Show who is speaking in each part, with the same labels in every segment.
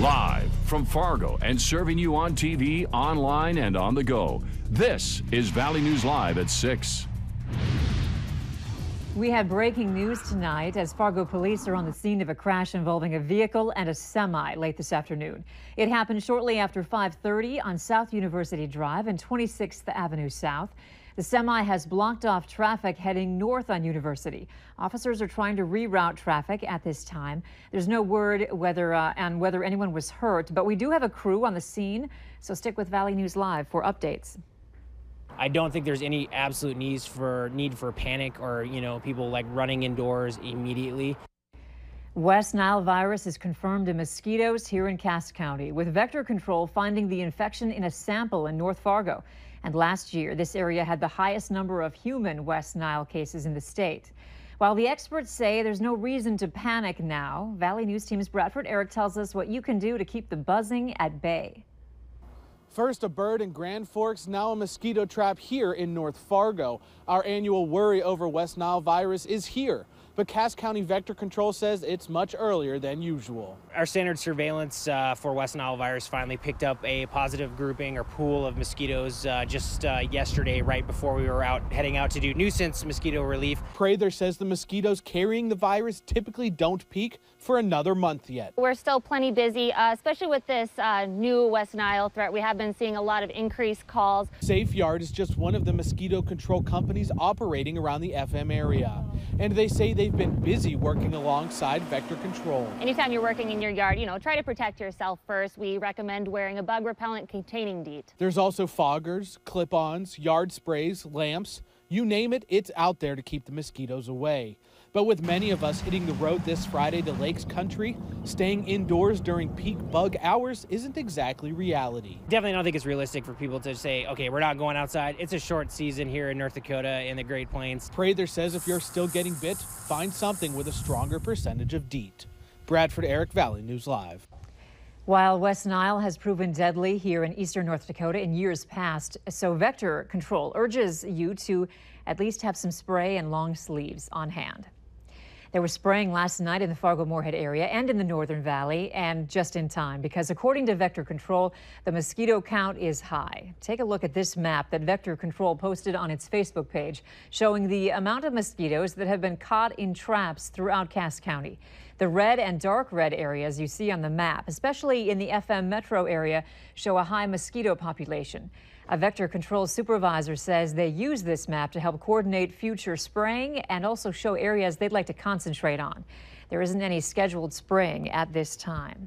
Speaker 1: Live from Fargo and serving you on TV, online, and on the go. This is Valley News Live at 6.
Speaker 2: We had breaking news tonight as Fargo police are on the scene of a crash involving a vehicle and a semi late this afternoon. It happened shortly after 5:30 on South University Drive and 26th Avenue South. The semi has blocked off traffic heading north on University. Officers are trying to reroute traffic at this time. There's no word whether anyone was hurt, but we do have a crew on the scene, so stick with Valley News Live for updates.
Speaker 3: I don't think there's any absolute need for panic or, people like running indoors immediately.
Speaker 2: West Nile virus is confirmed in mosquitoes here in Cass County, with vector control finding the infection in a sample in North Fargo. And last year, this area had the highest number of human West Nile cases in the state. While the experts say there's no reason to panic now, Valley News Team's Bradford Eric tells us what you can do to keep the buzzing at bay.
Speaker 4: First a bird in Grand Forks, now a mosquito trap here in North Fargo. Our annual worry over West Nile virus is here, but Cass County Vector Control says it's much earlier than usual.
Speaker 3: Our standard surveillance for West Nile virus finally picked up a positive grouping or pool of mosquitoes just yesterday, right before we were heading out to do nuisance mosquito relief.
Speaker 4: Prather says the mosquitoes carrying the virus typically don't peak for another month yet.
Speaker 5: We're still plenty busy, especially with this new West Nile threat. We have been seeing a lot of increased calls.
Speaker 4: Safeyard is just one of the mosquito control companies operating around the FM area. And they say they've been busy working alongside Vector Control.
Speaker 5: Anytime you're working in your yard, try to protect yourself first. We recommend wearing a bug repellent containing DEET.
Speaker 4: There's also foggers, clip-ons, yard sprays, lamps. You name it, it's out there to keep the mosquitoes away. But with many of us hitting the road this Friday to Lakes Country, staying indoors during peak bug hours isn't exactly reality.
Speaker 3: Definitely don't think it's realistic for people to say, okay, we're not going outside. It's a short season here in North Dakota in the Great Plains.
Speaker 4: Prather says if you're still getting bit, find something with a stronger percentage of DEET. Bradford Eric, Valley News Live.
Speaker 2: While West Nile has proven deadly here in eastern North Dakota in years past, so Vector Control urges you to at least have some spray and long sleeves on hand. They were spraying last night in the Fargo-Moorhead area and in the Northern Valley, and just in time, because according to Vector Control, the mosquito count is high. Take a look at this map that Vector Control posted on its Facebook page, showing the amount of mosquitoes that have been caught in traps throughout Cass County. The red and dark red areas you see on the map, especially in the FM metro area, show a high mosquito population. A Vector Control supervisor says they use this map to help coordinate future spraying and also show areas they'd like to concentrate on. There isn't any scheduled spraying at this time.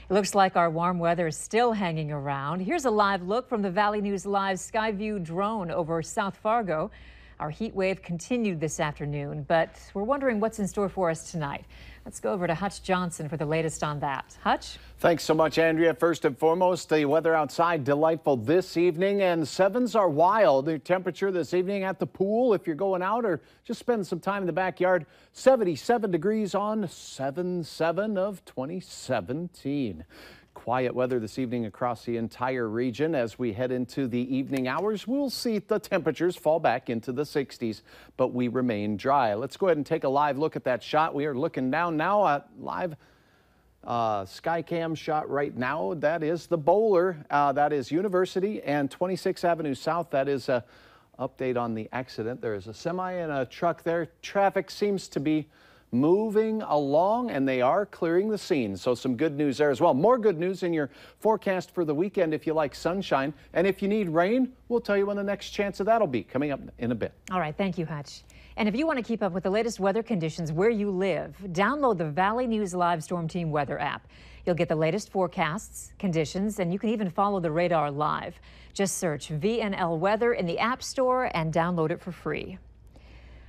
Speaker 2: It looks like our warm weather is still hanging around. Here's a live look from the Valley News Live Skyview drone over South Fargo. Our heat wave continued this afternoon, but we're wondering what's in store for us tonight. Let's go over to Hutch Johnson for the latest on that. Hutch?
Speaker 6: Thanks so much, Andrea. First and foremost, the weather outside delightful this evening, and sevens are wild. The temperature this evening at the pool, if you're going out or just spending some time in the backyard, 77 degrees on 7/7 of 2017. Quiet weather this evening across the entire region. As we head into the evening hours, we'll see the temperatures fall back into the 60s, but we remain dry. Let's go ahead and take a live look at that shot. We are looking down now at live Skycam shot right now. That is the Bowler. That is University and 26th Avenue South. That is a update on the accident. There is a semi and a truck there. Traffic seems to be moving along, and they are clearing the scene. So some good news there as well. More good news in your forecast for the weekend if you like sunshine. And if you need rain, we'll tell you when the next chance of that'll be coming up in a bit.
Speaker 2: All right, thank you, Hutch. And if you want to keep up with the latest weather conditions where you live, download the Valley News Live Storm Team Weather app. You'll get the latest forecasts, conditions, and you can even follow the radar live. Just search VNL Weather in the App Store and download it for free.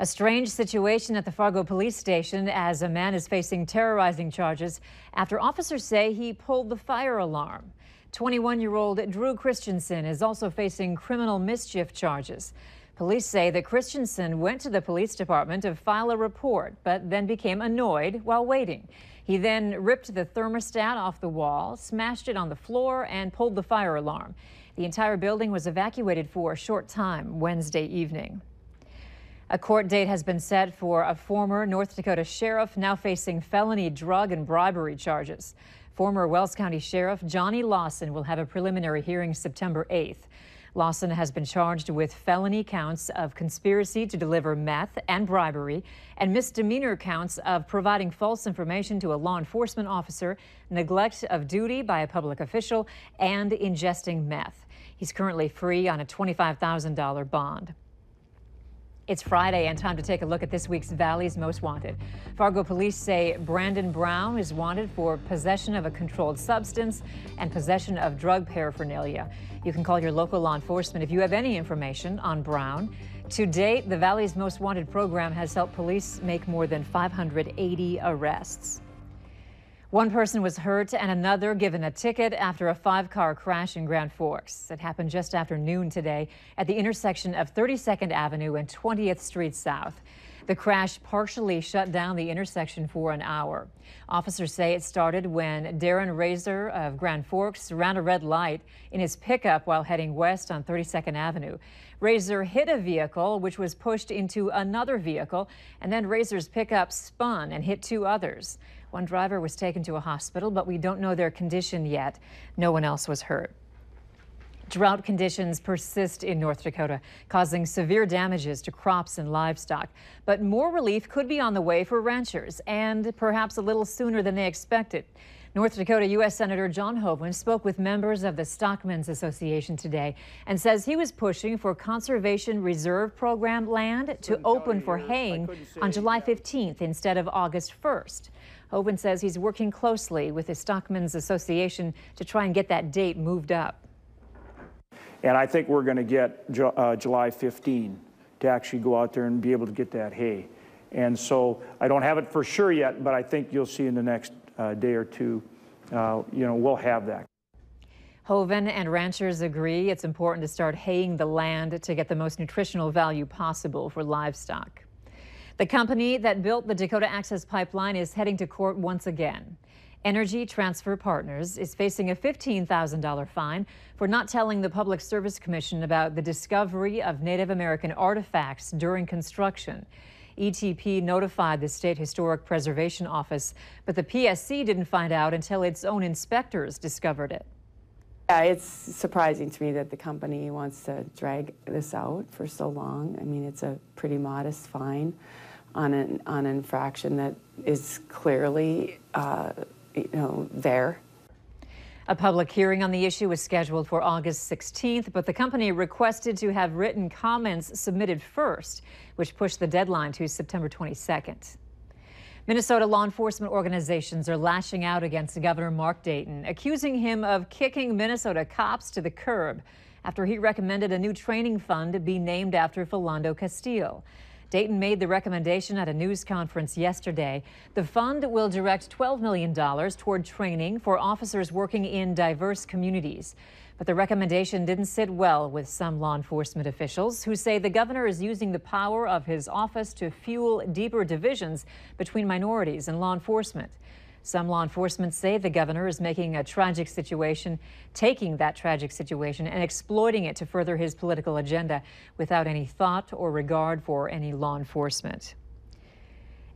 Speaker 2: A strange situation at the Fargo police station as a man is facing terrorizing charges after officers say he pulled the fire alarm. 21-year-old Drew Christensen is also facing criminal mischief charges. Police say that Christensen went to the police department to file a report, but then became annoyed while waiting. He then ripped the thermostat off the wall, smashed it on the floor, and pulled the fire alarm. The entire building was evacuated for a short time Wednesday evening. A court date has been set for a former North Dakota sheriff now facing felony drug and bribery charges. Former Wells County Sheriff Johnny Lawson will have a preliminary hearing September 8th. Lawson has been charged with felony counts of conspiracy to deliver meth and bribery, and misdemeanor counts of providing false information to a law enforcement officer, neglect of duty by a public official, and ingesting meth. He's currently free on a $25,000 bond. It's Friday and time to take a look at this week's Valley's Most Wanted. Fargo police say Brandon Brown is wanted for possession of a controlled substance and possession of drug paraphernalia. You can call your local law enforcement if you have any information on Brown. To date, the Valley's Most Wanted program has helped police make more than 580 arrests. One person was hurt and another given a ticket after a 5-car crash in Grand Forks. It happened just after noon today at the intersection of 32nd Avenue and 20th Street South. The crash partially shut down the intersection for an hour. Officers say it started when Darren Razor of Grand Forks ran a red light in his pickup while heading west on 32nd Avenue. Razor hit a vehicle which was pushed into another vehicle, and then Razor's pickup spun and hit 2 others. One driver was taken to a hospital, but we don't know their condition yet. No one else was hurt. Drought conditions persist in North Dakota, causing severe damages to crops and livestock. But more relief could be on the way for ranchers, and perhaps a little sooner than they expected. North Dakota U.S. Senator John Hoeven spoke with members of the Stockmen's Association today and says he was pushing for Conservation Reserve Program land to open for haying on July 15th instead of August 1st. Hoeven says he's working closely with the Stockmen's Association to try and get that date moved up.
Speaker 7: And I think we're going to get July 15 to actually go out there and be able to get that hay. And so I don't have it for sure yet, but I think you'll see in the next day or two, we'll have that.
Speaker 2: Hoeven and ranchers agree it's important to start haying the land to get the most nutritional value possible for livestock. The company that built the Dakota Access Pipeline is heading to court once again. Energy Transfer Partners is facing a $15,000 fine for not telling the Public Service Commission about the discovery of Native American artifacts during construction. ETP notified the State Historic Preservation Office, but the PSC didn't find out until its own inspectors discovered it.
Speaker 8: Yeah, it's surprising to me that the company wants to drag this out for so long. I mean, it's a pretty modest fine on an infraction that is clearly, there.
Speaker 2: A public hearing on the issue is scheduled for August 16th, but the company requested to have written comments submitted first, which pushed the deadline to September 22nd. Minnesota law enforcement organizations are lashing out against Governor Mark Dayton, accusing him of kicking Minnesota cops to the curb after he recommended a new training fund be named after Philando Castile. Dayton made the recommendation at a news conference yesterday. The fund will direct $12 million toward training for officers working in diverse communities. But the recommendation didn't sit well with some law enforcement officials who say the governor is using the power of his office to fuel deeper divisions between minorities and law enforcement. Some law enforcement say the governor is taking that tragic situation and exploiting it to further his political agenda without any thought or regard for any law enforcement.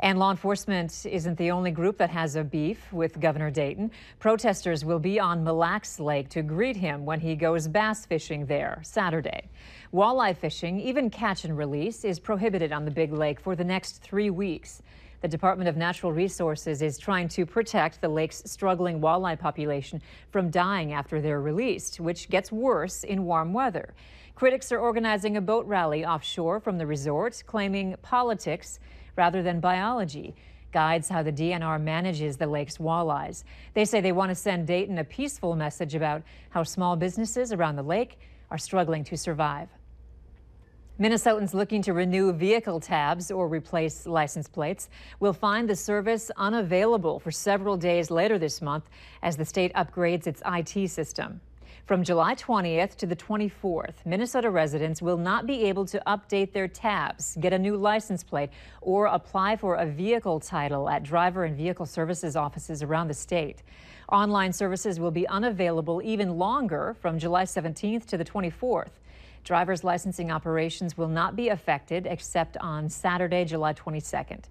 Speaker 2: And law enforcement isn't the only group that has a beef with Governor Dayton. Protesters will be on Mille Lacs Lake to greet him when he goes bass fishing there Saturday. Walleye fishing, even catch and release, is prohibited on the Big Lake for the next 3 weeks. The Department of Natural Resources is trying to protect the lake's struggling walleye population from dying after they're released, which gets worse in warm weather. Critics are organizing a boat rally offshore from the resort, claiming politics rather than biology guides how the DNR manages the lake's walleyes. They say they want to send Dayton a peaceful message about how small businesses around the lake are struggling to survive. Minnesotans looking to renew vehicle tabs or replace license plates will find the service unavailable for several days later this month as the state upgrades its IT system. From July 20th to the 24th, Minnesota residents will not be able to update their tabs, get a new license plate, or apply for a vehicle title at driver and vehicle services offices around the state. Online services will be unavailable even longer from July 17th to the 24th. Driver's licensing operations will not be affected except on Saturday, July 22nd.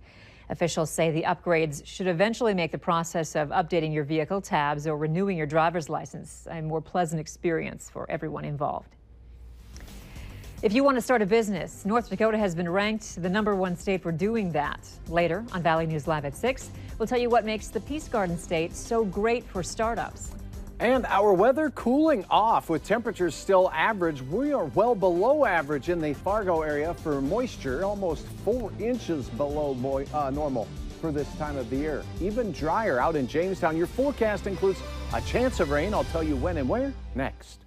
Speaker 2: Officials say the upgrades should eventually make the process of updating your vehicle tabs or renewing your driver's license a more pleasant experience for everyone involved. If you want to start a business, North Dakota has been ranked the #1 state for doing that. Later on Valley News Live at 6, we'll tell you what makes the Peace Garden state so great for startups.
Speaker 6: And our weather cooling off with temperatures still average. We are well below average in the Fargo area for moisture, almost 4 inches below normal for this time of the year. Even drier out in Jamestown. Your forecast includes a chance of rain. I'll tell you when and where next.